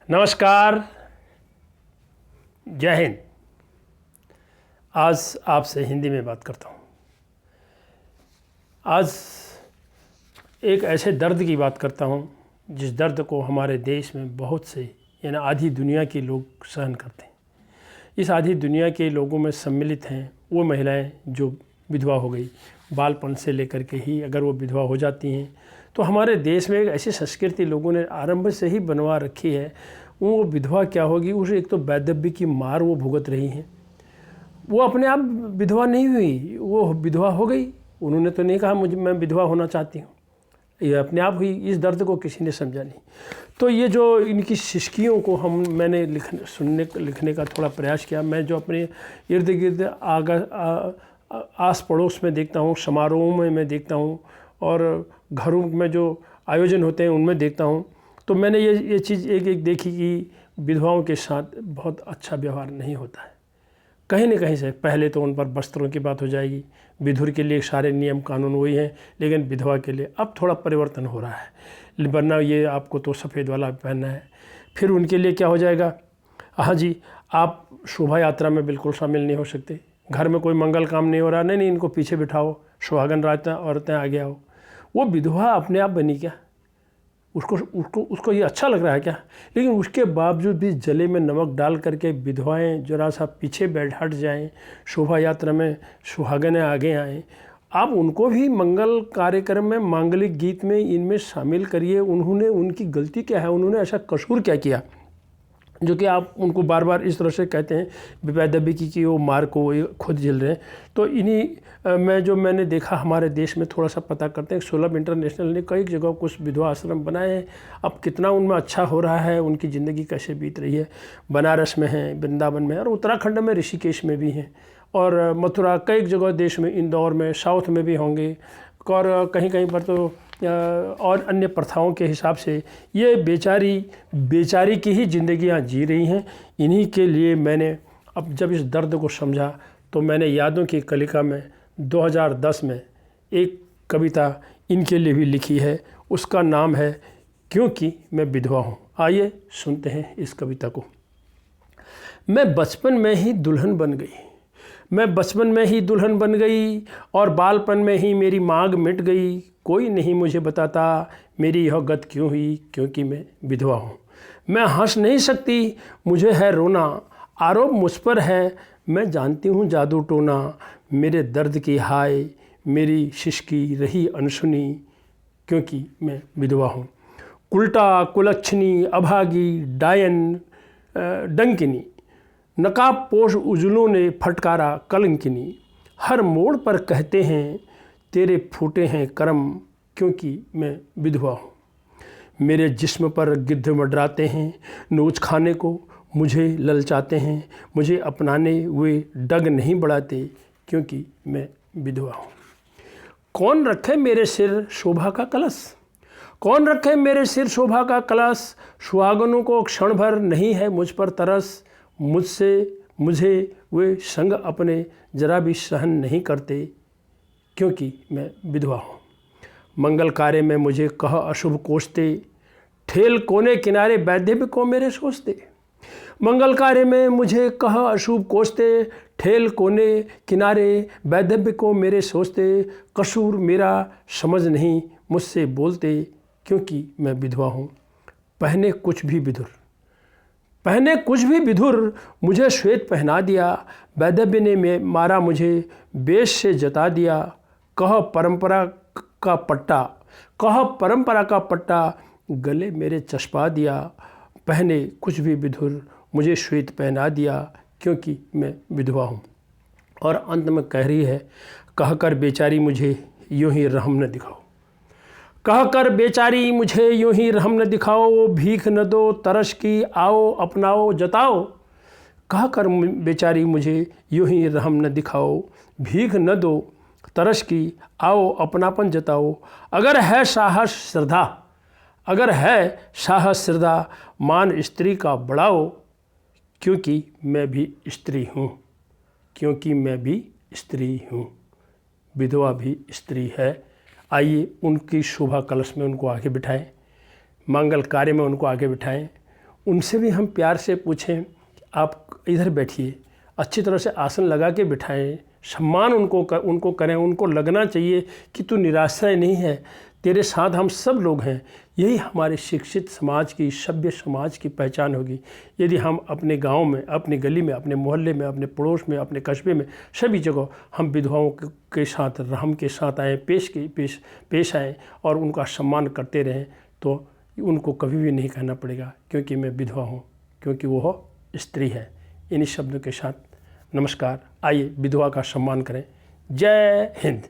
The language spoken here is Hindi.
नमस्कार, जय हिंद। आज आपसे हिंदी में बात करता हूँ। आज एक ऐसे दर्द की बात करता हूँ जिस दर्द को हमारे देश में बहुत से यानी आधी दुनिया के लोग सहन करते हैं। इस आधी दुनिया के लोगों में सम्मिलित हैं वो महिलाएं जो विधवा हो गई, बालपन से लेकर के ही अगर वो विधवा हो जाती हैं तो हमारे देश में एक ऐसी संस्कृति लोगों ने आरंभ से ही बनवा रखी है। वो विधवा क्या होगी, उसे एक तो वैधव्य की मार वो भुगत रही हैं। वो अपने आप विधवा नहीं हुई, वो विधवा हो गई। उन्होंने तो नहीं कहा मैं विधवा होना चाहती हूँ, ये अपने आप हुई। इस दर्द को किसी ने समझा नहीं। तो ये जो इनकी शिष्कियों को मैंने लिखने का थोड़ा प्रयास किया। मैं जो अपने इर्द गिर्द आस पड़ोस में देखता हूँ, समारोह में मैं देखता हूँ और घरों में जो आयोजन होते हैं उनमें देखता हूँ, तो मैंने ये चीज़ एक देखी कि विधवाओं के साथ बहुत अच्छा व्यवहार नहीं होता है। कहीं न कहीं से पहले तो उन पर वस्त्रों की बात हो जाएगी। विधुर के लिए सारे नियम कानून वही हैं, लेकिन विधवा के लिए अब थोड़ा परिवर्तन हो रहा है। वरना ये आपको तो सफ़ेद वाला पहनना है। फिर उनके लिए क्या हो जाएगा, हाँ जी, आप शोभा यात्रा में बिल्कुल शामिल नहीं हो सकते। घर में कोई मंगल काम नहीं हो रहा, नहीं इनको पीछे बिठाओ, सुहागन औरतें आगे आओ। वो विधवा अपने आप बनी क्या? उसको ये अच्छा लग रहा है क्या? लेकिन उसके बावजूद भी जले में नमक डाल करके विधवाएं जरा सा पीछे हट जाएं, शोभा यात्रा में सुहागनें आगे आएँ। आप उनको भी मंगल कार्यक्रम में, मांगलिक गीत में, इनमें शामिल करिए। उनकी गलती क्या है? उन्होंने ऐसा कसूर क्या किया जो कि आप उनको बार बार इस तरह से कहते हैं वैधव्य की वो मार को खुद झेल रहे हैं? तो इन्हीं मैंने देखा हमारे देश में थोड़ा सा पता करते हैं। सुलभ इंटरनेशनल ने कई जगह कुछ विधवा आश्रम बनाए हैं। अब कितना उनमें अच्छा हो रहा है, उनकी ज़िंदगी कैसे बीत रही है। बनारस में है, वृंदावन में, और उत्तराखंड में ऋषिकेश में भी हैं, और मथुरा, कई जगह देश में, इंदौर में, साउथ में भी होंगे, और कहीं कहीं पर तो और अन्य प्रथाओं के हिसाब से ये बेचारी की ही ज़िंदगियाँ जी रही हैं। इन्हीं के लिए मैंने अब जब इस दर्द को समझा तो मैंने यादों की कलिका में 2010 में एक कविता इनके लिए भी लिखी है। उसका नाम है क्योंकि मैं विधवा हूँ। आइए सुनते हैं इस कविता को। मैं बचपन में ही दुल्हन बन गई और बालपन में ही मेरी मांग मिट गई। कोई नहीं मुझे बताता मेरी यह गत क्यों हुई, क्योंकि मैं विधवा हूँ। मैं हंस नहीं सकती, मुझे है रोना, आरोप मुझ पर है, मैं जानती हूँ जादू टोना। मेरे दर्द की हाय मेरी शिश्की रही अनसुनी, क्योंकि मैं विधवा हूँ। उल्टा, कुलच्छनी, अभागी, डायन, डंकिनी, नकाब पोश उजलों ने फटकारा कलंकिनी। हर मोड़ पर कहते हैं तेरे फूटे हैं करम, क्योंकि मैं विधवा हूँ। मेरे जिस्म पर गिद्ध मंडराते हैं, नोच खाने को मुझे ललचाते हैं। मुझे अपनाने वे डग नहीं बढ़ाते, क्योंकि मैं विधवा हूँ। कौन रखे मेरे सिर शोभा का कलश, कौन रखे मेरे सिर शोभा का कलश। सुहागनों को क्षण भर नहीं है मुझ पर तरस। मुझे वे संग अपने जरा भी सहन नहीं करते, क्योंकि मैं विधवा हूँ। मंगल कार्य में मुझे कह अशुभ कोसते, ठेल कोने किनारे वैधव्य को मेरे सोचते। मंगल कार्य में मुझे कह अशुभ कोसते, ठेल कोने किनारे वैधव्य को मेरे सोचते। कसूर मेरा समझ नहीं मुझसे बोलते, क्योंकि मैं विधवा हूँ। पहने कुछ भी विधुर मुझे श्वेत पहना दिया। वैधव्य ने मारा मुझे वेश से जता दिया। कह परंपरा का पट्टा गले मेरे चस्पा दिया। पहने कुछ भी विधुर मुझे श्वेत पहना दिया, क्योंकि मैं विधवा हूँ। और अंत में कह रही है, कहकर बेचारी मुझे यूं ही रहम न दिखाओ, कहकर बेचारी मुझे यूं ही रहम न दिखाओ। भीख न दो तरस की आओ अपनाओ जताओ। कहकर बेचारी मुझे यूं ही रहम न दिखाओ। भीख न दो तरस की आओ अपनापन जताओ। अगर है साहस श्रद्धा मान स्त्री का बढ़ाओ, क्योंकि मैं भी स्त्री हूँ। विधवा भी स्त्री है। आइए उनकी शोभा कलश में उनको आगे बिठाएं, मंगल कार्य में उनको आगे बिठाएं, उनसे भी हम प्यार से पूछें, आप इधर बैठिए, अच्छी तरह से आसन लगा के बिठाएं, सम्मान उनको करें। उनको लगना चाहिए कि तू निराश्रय नहीं है, तेरे साथ हम सब लोग हैं। यही हमारे शिक्षित समाज की, सभ्य समाज की पहचान होगी। यदि हम अपने गांव में, अपनी गली में, अपने मोहल्ले में, अपने पड़ोस में, अपने कस्बे में, सभी जगह हम विधवाओं के साथ, रहम के साथ आएँ, पेश आएँ और उनका सम्मान करते रहें, तो उनको कभी भी नहीं कहना पड़ेगा क्योंकि मैं विधवा हूँ, क्योंकि वो स्त्री है। इन्हीं शब्दों के साथ नमस्कार। आइए विधवा का सम्मान करें। जय हिंद।